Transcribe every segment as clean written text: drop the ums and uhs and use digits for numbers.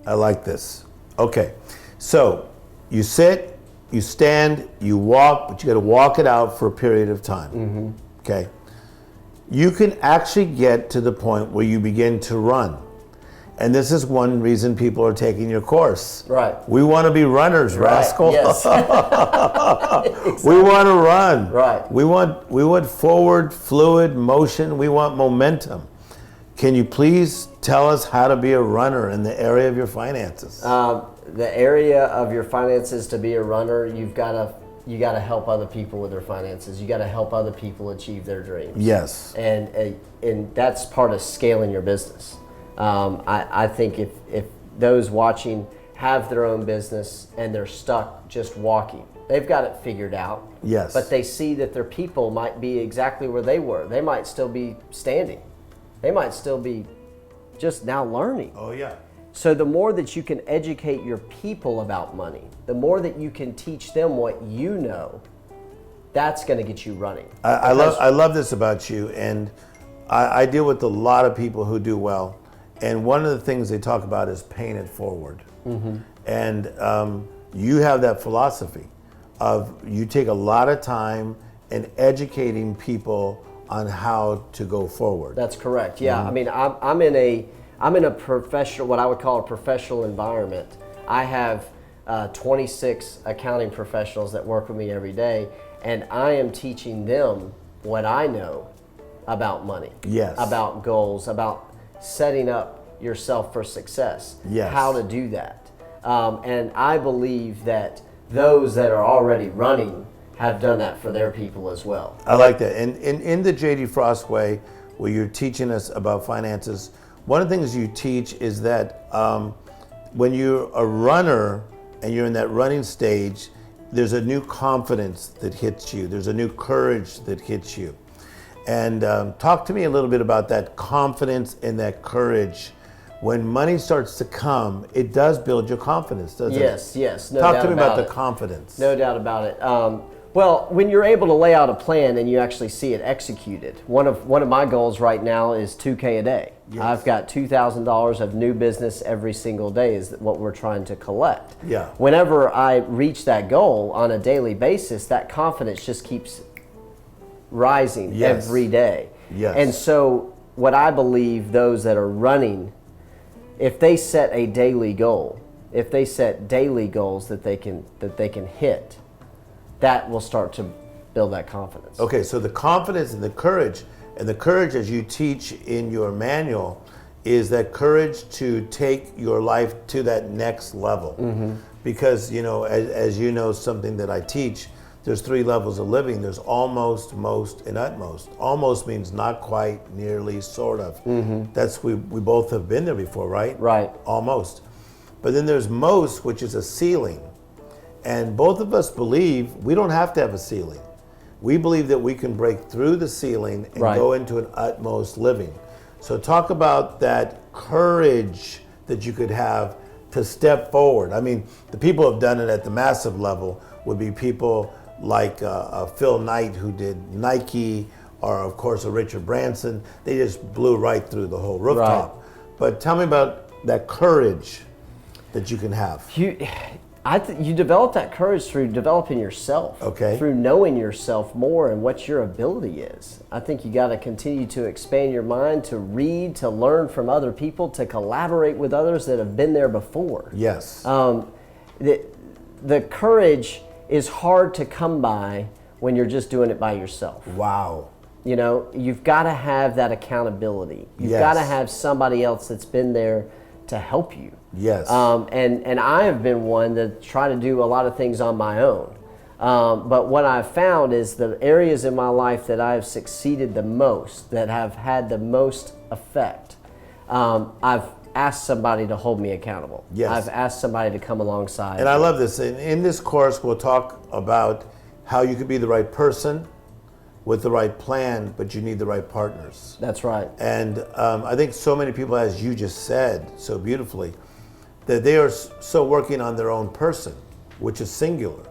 I like this. Okay, so you sit, you stand, you walk, but you got to walk it out for a period of time. Okay, you can actually get to the point where you begin to run. And this is one reason people are taking your course. Right. We want to be runners, rascal. Yes. Exactly. We want to run. Right. We want forward, fluid motion. We want momentum. Can you please tell us how to be a runner in the area of your finances? The area of your finances to be a runner, you got to help other people with their finances. You got to help other people achieve their dreams. Yes. And that's part of scaling your business. I think if those watching have their own business and they're stuck just walking, they've got it figured out. Yes. But they see that their people might be exactly where they were. They might still be standing. They might still be just now learning. Oh, yeah. So the more that you can educate your people about money, the more that you can teach them what you know, that's going to get you running. I love this about you, and I deal with a lot of people who do well. And one of the things they talk about is paying it forward. And you have that philosophy of you take a lot of time in educating people on how to go forward. That's correct. Yeah. I mean, I'm in a professional, what I would call a professional environment. I have 26 accounting professionals that work with me every day, and I am teaching them what I know about money, Yes. about goals, about setting up yourself for success, Yes. how to do that. And I believe that those that are already running have done that for their people as well. I like that. And in the J.D. Frost way, where you're teaching us about finances, one of the things you teach is that when you're a runner and you're in that running stage, there's a new confidence that hits you. There's a new courage that hits you. And talk to me a little bit about that confidence and that courage. When money starts to come, it does build your confidence, doesn't it? Yes, no Talk doubt to me about the it. confidence. No doubt about it. Well, when you're able to lay out a plan and you actually see it executed, one of my goals right now is $2K a day. Yes. I've got $2,000 of new business every single day is what we're trying to collect. Yeah. Whenever I reach that goal on a daily basis, that confidence just keeps rising Yes. every day. Yes. And so what I believe those that are running, if they set a daily goal, if they set daily goals that they can hit, that will start to build that confidence. Okay, so the confidence and the courage as you teach in your manual is that courage to take your life to that next level. Because, you know, as you know, something that I teach, there's 3 levels of living. There's almost, most, and utmost. Almost means not quite, nearly, sort of. That's we both have been there before, right? Right. Almost. But then there's most, which is a ceiling. And both of us believe we don't have to have a ceiling. We believe that we can break through the ceiling and Right. go into an utmost living. So talk about that courage that you could have to step forward. I mean, the people who have done it at the massive level would be people like Phil Knight, who did Nike, or of course a Richard Branson. They just blew right through the whole rooftop. Right. But tell me about that courage that you can have. You develop that courage through developing yourself. Okay. Through knowing yourself more and what your ability is. I think you got to continue to expand your mind, to read, to learn from other people, to collaborate with others that have been there before. Yes. The courage is hard to come by when you're just doing it by yourself. Wow. You know, you've got to have that accountability. You've Yes. got to have somebody else that's been there to help you. Yes. And I have been one to try to do a lot of things on my own. But what I've found is the areas in my life that I've succeeded the most, that have had the most effect, I've asked somebody to hold me accountable. Yes. I've asked somebody to come alongside. And I love this. In this course, we'll talk about how you could be the right person with the right plan, but you need the right partners. That's right. And I think so many people, as you just said so beautifully, that they are so working on their own person, which is singular.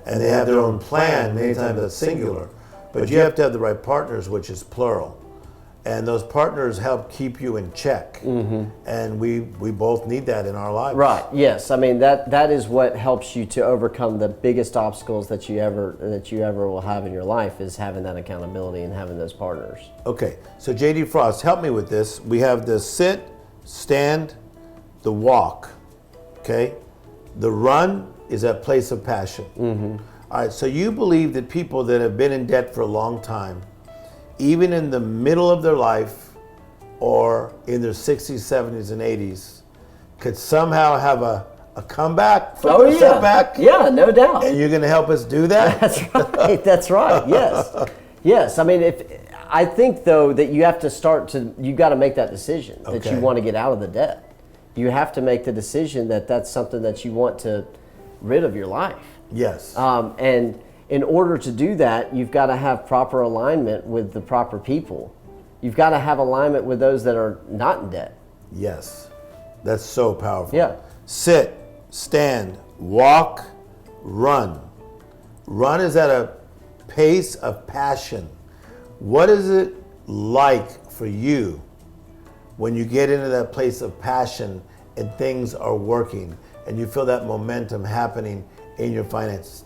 And they have their own plan, many times that's singular. But you have to have the right partners, which is plural. And those partners help keep you in check. And we both need that in our lives. Right. Yes. I mean that is what helps you to overcome the biggest obstacles that you ever will have in your life, is having that accountability and having those partners. Okay. So JD Frost, help me with this. We have the sit, stand, the walk. Okay. The run is a place of passion. All right. So you believe that people that have been in debt for a long time, even in the middle of their life or in their 60s, 70s, and 80s, could somehow have a comeback, flip themselves back? Yeah, no doubt. And you're going to help us do that? That's right. That's right. Yes. Yes. I mean, I think, though, that you have to you got to make that decision that you want to get out of the debt. You have to make the decision that that's something that you want to rid of your life. Yes. And in order to do that, you've got to have proper alignment with the proper people. You've got to have alignment with those that are not in debt. Yes. That's so powerful. Yeah. Sit, stand, walk, run. Run is at a pace of passion. What is it like for you when you get into that place of passion and things are working and you feel that momentum happening in your finances?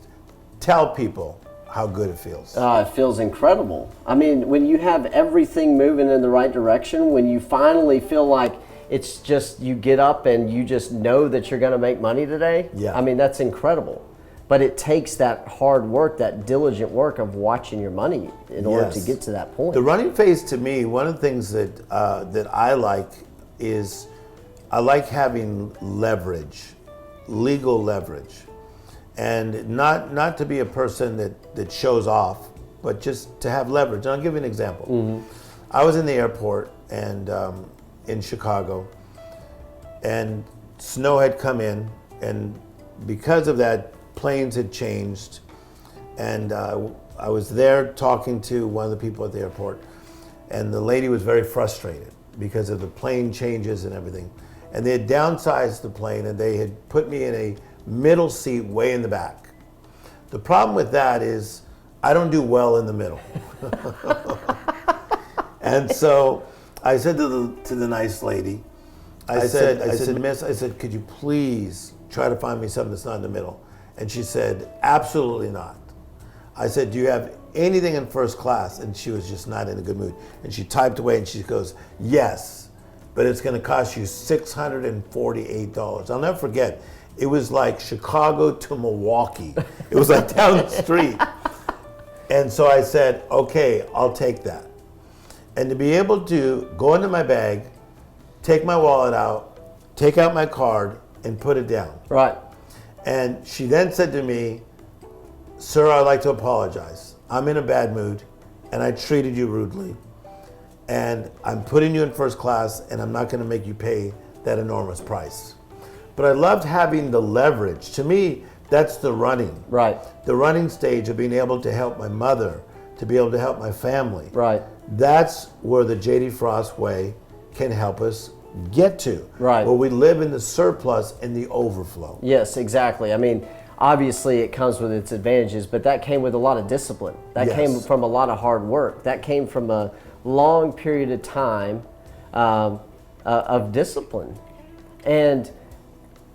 Tell people how good it feels. It feels incredible. I mean, when you have everything moving in the right direction, when you finally feel like it's just, you get up and you just know that you're going to make money today. Yeah. I mean, that's incredible. But it takes that hard work, that diligent work of watching your money in order to get to that point. The running phase, to me, one of the things that I like is I like having leverage, legal leverage. And not to be a person that shows off, but just to have leverage. And I'll give you an example. I was in the airport and in Chicago, and snow had come in, and because of that, planes had changed. And I was there talking to one of the people at the airport, and the lady was very frustrated because of the plane changes and everything. And they had downsized the plane, and they had put me in a middle seat way in the back. The problem with that is I don't do well in the middle. And so I said to the nice lady, I said, Miss, could you please try to find me something that's not in the middle? And she said, absolutely not. I said, do you have anything in first class? And she was just not in a good mood. And she typed away and she goes, yes, but it's going to cost you $648. I'll never forget. It was like Chicago to Milwaukee. It was like down the street. And so I said, okay, I'll take that. And to be able to go into my bag, take my wallet out, take out my card, and put it down. Right. And she then said to me, sir, I'd like to apologize. I'm in a bad mood, and I treated you rudely. And I'm putting you in first class, and I'm not going to make you pay that enormous price. But I loved having the leverage. To me, that's the running. Right. The running stage of being able to help my mother, to be able to help my family. Right. That's where the J.D. Frost way can help us get to. Right. Where we live in the surplus and the overflow. Yes, exactly. I mean, obviously it comes with its advantages, but that came with a lot of discipline. That came from a lot of hard work. That came from a long period of time of discipline. And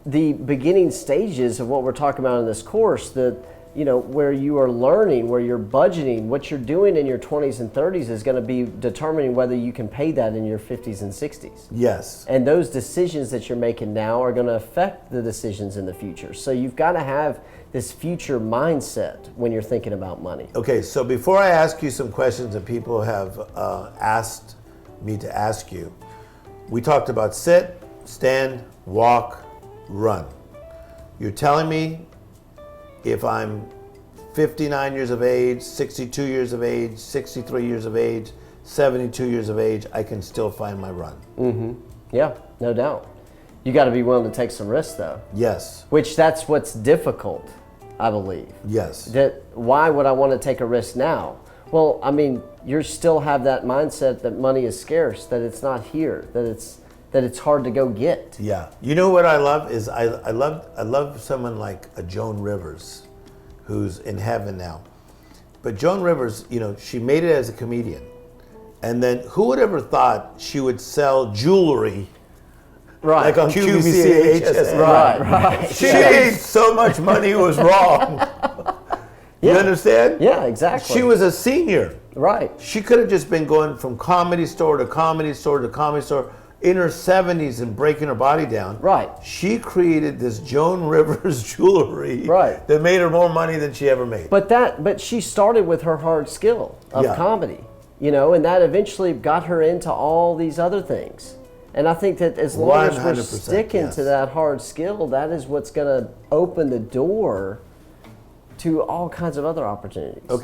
the beginning stages of what we're talking about in this course, where you are learning, where you're budgeting, what you're doing in your 20s and 30s is going to be determining whether you can pay that in your 50s and 60s. Yes. And those decisions that you're making now are going to affect the decisions in the future. So you've got to have this future mindset when you're thinking about money. Okay, so before I ask you some questions that people have asked me to ask you, we talked about sit, stand, walk, run. You're telling me if I'm 59 years of age, 62 years of age, 63 years of age, 72 years of age, I can still find my run. Mm-hmm. Yeah, no doubt. You got to be willing to take some risks, though. Yes. Which that's what's difficult, I believe. Yes. Why would I want to take a risk now? Well, I mean, you still have that mindset that money is scarce, that it's not here, that it's hard to go get. Yeah. You know what I love is I love someone like a Joan Rivers, who's in heaven now. But Joan Rivers, she made it as a comedian. And then who would ever thought she would sell jewelry Right. like on QVC HSN? Right. She made so much money it was wrong. You understand? Yeah, exactly. She was a senior. Right. She could have just been going from comedy store to comedy store to comedy store in her 70s and breaking her body down. Right. She created this Joan Rivers jewelry Right. that made her more money than she ever made. But she started with her hard skill of comedy, and that eventually got her into all these other things. And I think that as long as we're 100%, sticking to that hard skill, that is what's going to open the door to all kinds of other opportunities. Okay.